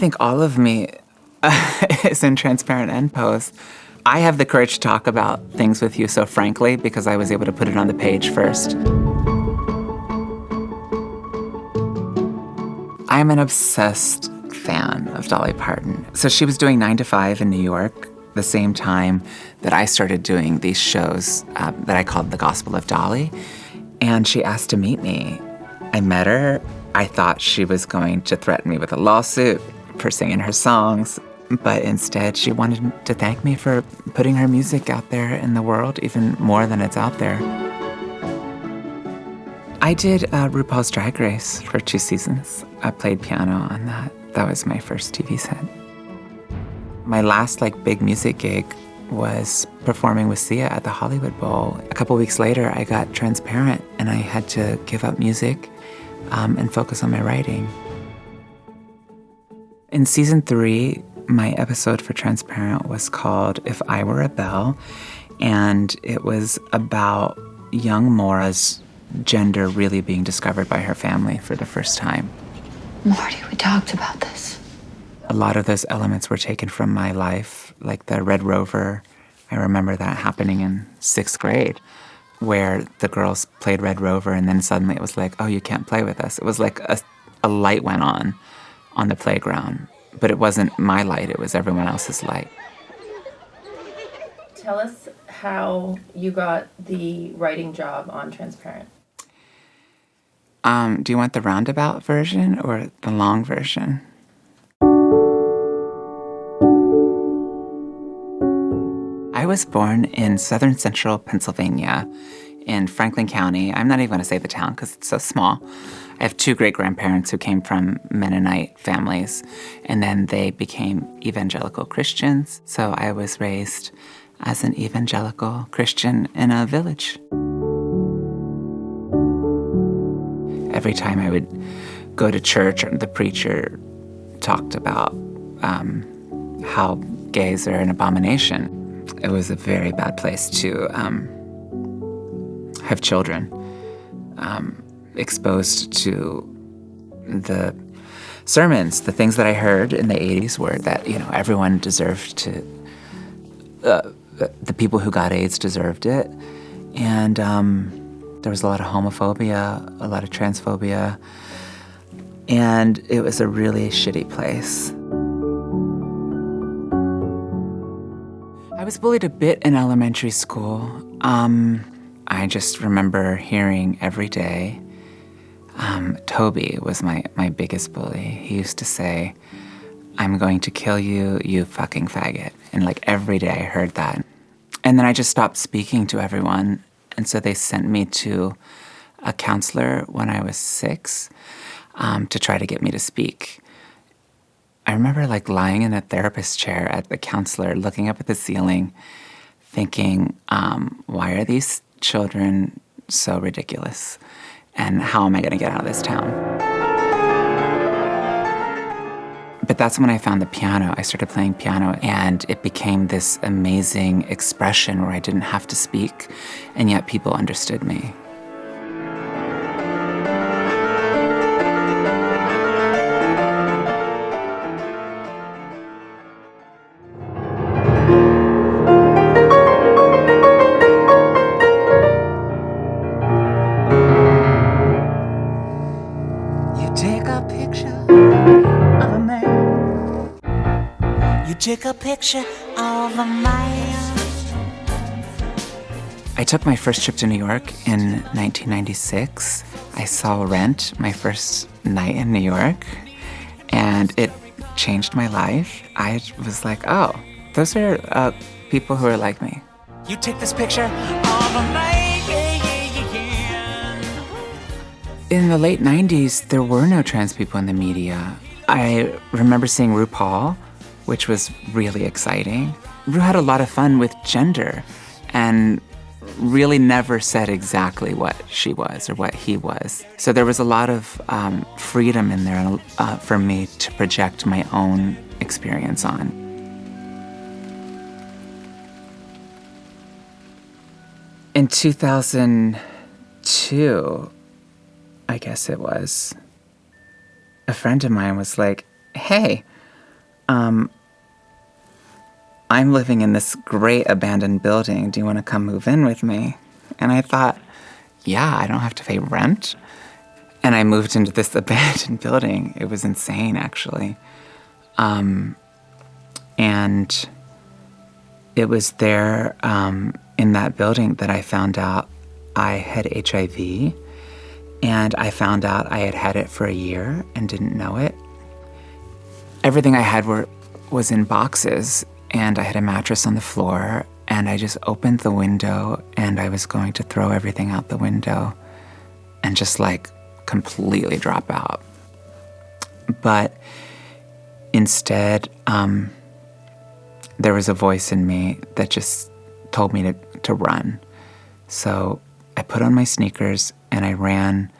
think all of me is in Transparent and Pose. I have the courage to talk about things with you so frankly because I was able to put it on the page first. I'm an obsessed fan of Dolly Parton. So she was doing 9 to 5 in New York the same time that I started doing these shows that I called The Gospel of Dolly. And she asked to meet me. I met her. I thought she was going to threaten me with a lawsuit for singing her songs. But instead, she wanted to thank me for putting her music out there in the world, even more than it's out there. I did RuPaul's Drag Race for 2 seasons. I played piano on that. That was my first TV set. My last big music gig was performing with Sia at the Hollywood Bowl. A couple weeks later, I got Transparent, and I had to give up music and focus on my writing. In season 3, my episode for Transparent was called If I Were a Belle, and it was about young Maura's gender really being discovered by her family for the first time. Marty, we talked about this. A lot of those elements were taken from my life, like the Red Rover. I remember that happening in 6th grade, where the girls played Red Rover, and then suddenly it was like, oh, you can't play with us. It was like a light went on the playground. But it wasn't my light, it was everyone else's light. Tell us how you got the writing job on Transparent. Do you want the roundabout version or the long version? I was born in southern central Pennsylvania in Franklin County. I'm not even going to say the town because it's so small. I have 2 great-grandparents who came from Mennonite families, and then they became evangelical Christians. So I was raised as an evangelical Christian in a village. Every time I would go to church, the preacher talked about how gays are an abomination. It was a very bad place to have children exposed to the sermons. The things that I heard in the 80s were that, everyone deserved to, the people who got AIDS deserved it. And there was a lot of homophobia, a lot of transphobia, and it was a really shitty place. I was bullied a bit in elementary school. I just remember hearing every day, Toby was my biggest bully. He used to say, I'm going to kill you, you fucking faggot. And every day I heard that. And then I just stopped speaking to everyone. And so they sent me to a counselor when I was 6 to try to get me to speak. I remember lying in a therapist chair at the counselor, looking up at the ceiling, thinking, why are these children so ridiculous? And how am I going to get out of this town? But that's when I found the piano. I started playing piano, and it became this amazing expression where I didn't have to speak, and yet people understood me. Take a picture of a man. I took my first trip to New York in 1996. I saw Rent, my first night in New York, and it changed my life. I was like, oh, those are people who are like me. You take this picture of a man. In the late 90s, there were no trans people in the media. I remember seeing RuPaul, which was really exciting. Ru had a lot of fun with gender and really never said exactly what she was or what he was. So there was a lot of freedom in there for me to project my own experience on. In 2002, I guess it was, a friend of mine was like, hey, I'm living in this great abandoned building. Do you want to come move in with me? And I thought, yeah, I don't have to pay rent. And I moved into this abandoned building. It was insane, actually. And it was there in that building that I found out I had HIV. And I found out I had had it for a year and didn't know it. Everything I had was in boxes, and I had a mattress on the floor, and I just opened the window, and I was going to throw everything out the window and just completely drop out. But instead, there was a voice in me that just told me to run. So I put on my sneakers and I ran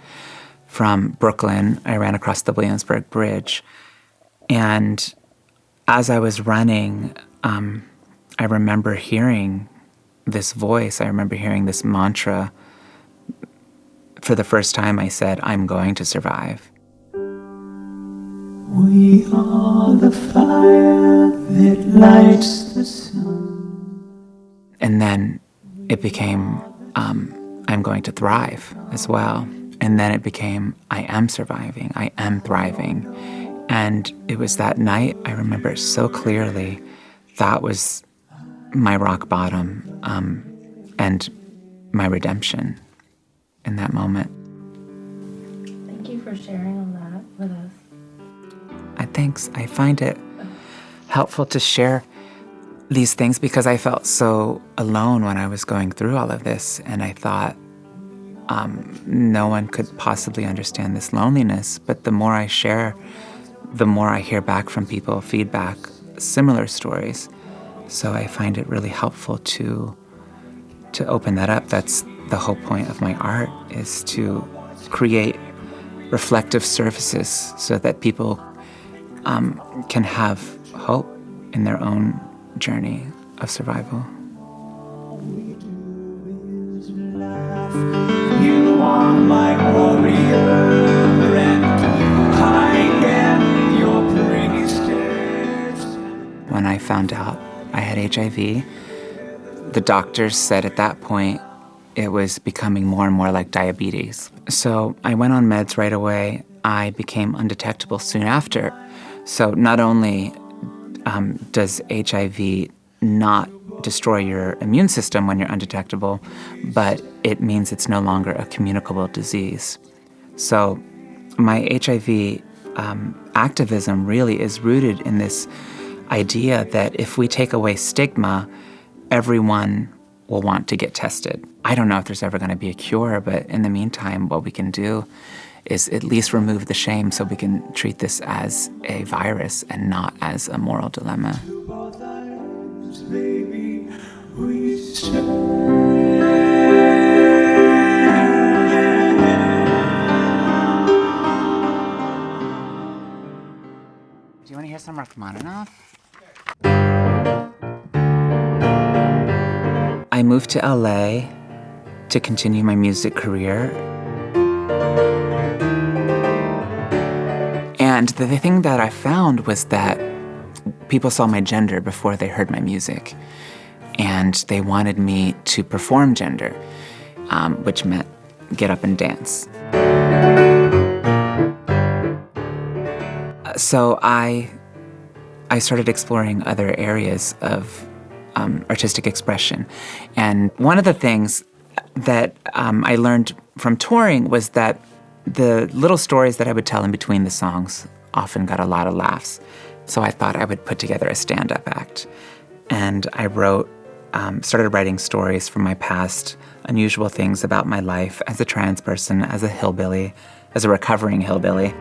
from Brooklyn. I ran across the Williamsburg Bridge. And as I was running, I remember hearing this voice. I remember hearing this mantra. For the first time, I said, I'm going to survive. We are the fire that lights the sun. And then it became, I'm going to thrive as well. And then it became, I am surviving, I am thriving. And it was that night, I remember so clearly, that was my rock bottom and my redemption in that moment. Thank you for sharing all that with us. Thanks. I find it helpful to share these things because I felt so alone when I was going through all of this. And I thought no one could possibly understand this loneliness. But the more I share, the more I hear back from people, feedback, similar stories. So I find it really helpful to open that up. That's the whole point of my art, is to create reflective surfaces so that people can have hope in their own journey of survival. You are my warrior, and I am your priestess. When I found out I had HIV, the doctors said at that point it was becoming more and more like diabetes. So I went on meds right away. I became undetectable soon after. So not only does HIV not destroy your immune system when you're undetectable, but it means it's no longer a communicable disease. So my HIV activism really is rooted in this idea that if we take away stigma, everyone will want to get tested. I don't know if there's ever going to be a cure, but in the meantime, what we can do is at least remove the shame so we can treat this as a virus and not as a moral dilemma. Do you want to hear some Rachmaninoff? I moved to LA to continue my music career. And the thing that I found was that people saw my gender before they heard my music. And they wanted me to perform gender, which meant get up and dance. So I started exploring other areas of artistic expression. And one of the things that I learned from touring was that the little stories that I would tell in between the songs often got a lot of laughs. So I thought I would put together a stand-up act. And I started writing stories from my past, unusual things about my life as a trans person, as a hillbilly, as a recovering hillbilly.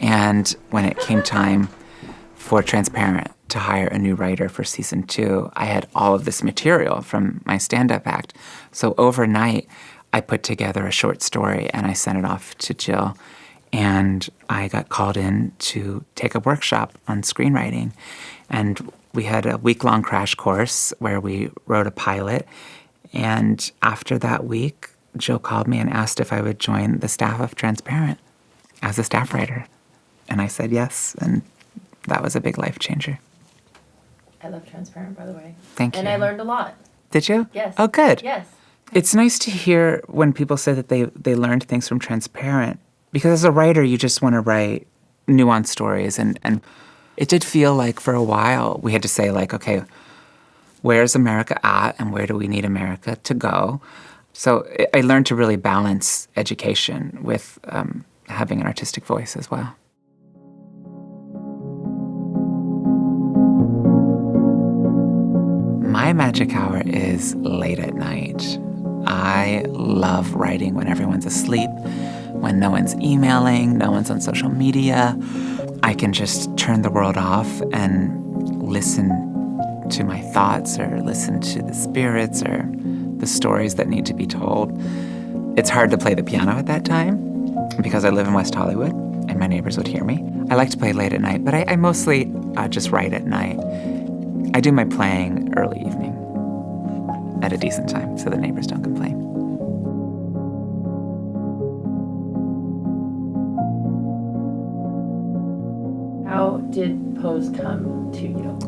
And when it came time for Transparent to hire a new writer for season 2, I had all of this material from my stand-up act. So overnight, I put together a short story and I sent it off to Jill. And I got called in to take a workshop on screenwriting. And we had a week-long crash course where we wrote a pilot. And after that week, Jill called me and asked if I would join the staff of Transparent. as a staff writer. And I said yes, and that was a big life changer. I love Transparent, by the way. Thank you. And I learned a lot. Did you? Yes. Oh, good. Yes. It's nice to hear when people say that they learned things from Transparent, because as a writer, you just want to write nuanced stories. And it did feel like for a while we had to say, like, okay, where's America at and where do we need America to go? So I learned to really balance education with having an artistic voice as well. My magic hour is late at night. I love writing when everyone's asleep, when no one's emailing, no one's on social media. I can just turn the world off and listen to my thoughts or listen to the spirits or the stories that need to be told. It's hard to play the piano at that time because I live in West Hollywood and my neighbors would hear me. I like to play late at night, but I mostly just write at night. I do my playing early evening at a decent time so the neighbors don't complain. How did Pose come to you?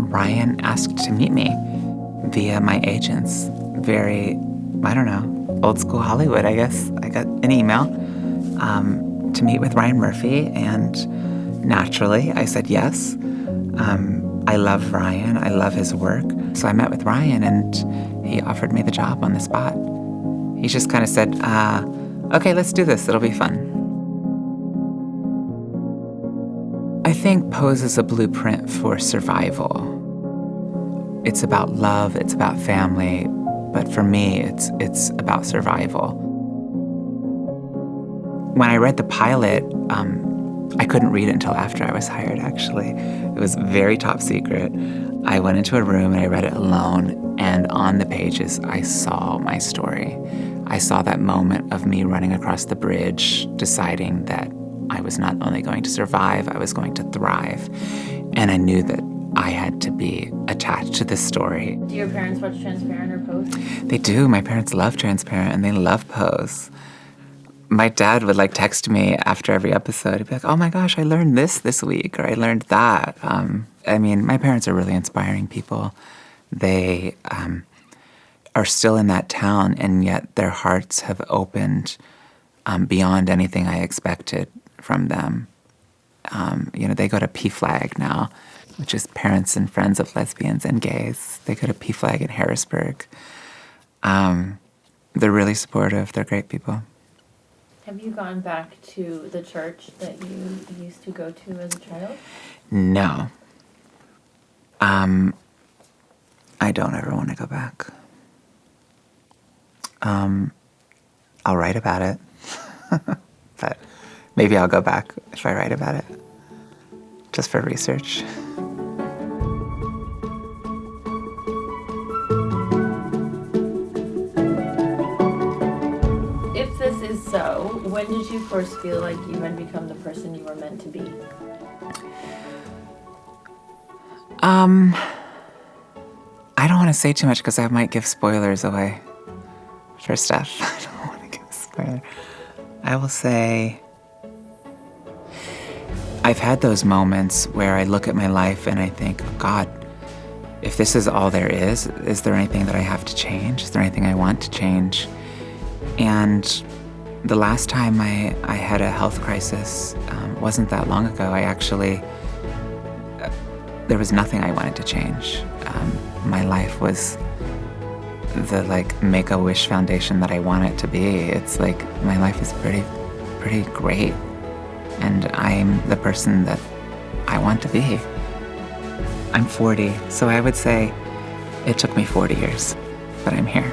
Ryan asked to meet me via my agents. Very, I don't know, old school Hollywood, I guess. I got an email to meet with Ryan Murphy, and naturally I said yes. I love Ryan. I love his work. So I met with Ryan, and he offered me the job on the spot. He just kind of said, okay, let's do this. It'll be fun. I think Pose is a blueprint for survival. It's about love, it's about family, but for me, it's about survival. When I read the pilot, I couldn't read it until after I was hired, actually. It was very top secret. I went into a room and I read it alone, and on the pages, I saw my story. I saw that moment of me running across the bridge, deciding that I was not only going to survive, I was going to thrive. And I knew that I had to be attached to this story. Do your parents watch Transparent or Pose? They do. My parents love Transparent, and they love Pose. My dad would text me after every episode. He'd be like, oh my gosh, I learned this week, or I learned that. I mean, my parents are really inspiring people. They are still in that town, and yet their hearts have opened beyond anything I expected from them. They go to PFLAG now, which is Parents and Friends of Lesbians and Gays. They go to PFLAG in Harrisburg. They're really supportive. They're great people. Have you gone back to the church that you used to go to as a child? No. I don't ever want to go back. I'll write about it. But maybe I'll go back if I write about it. Just for research. If this is so, when did you first feel like you had become the person you were meant to be? I don't want to say too much because I might give spoilers away for stuff. I don't want to give a spoiler. I will say I've had those moments where I look at my life and I think, oh God, if this is all there is there anything that I have to change? Is there anything I want to change? And the last time I had a health crisis wasn't that long ago. I actually, there was nothing I wanted to change. My life was the Make-A-Wish Foundation that I want it to be. It's my life is pretty great. And I'm the person that I want to be. I'm 40, so I would say it took me 40 years, but I'm here.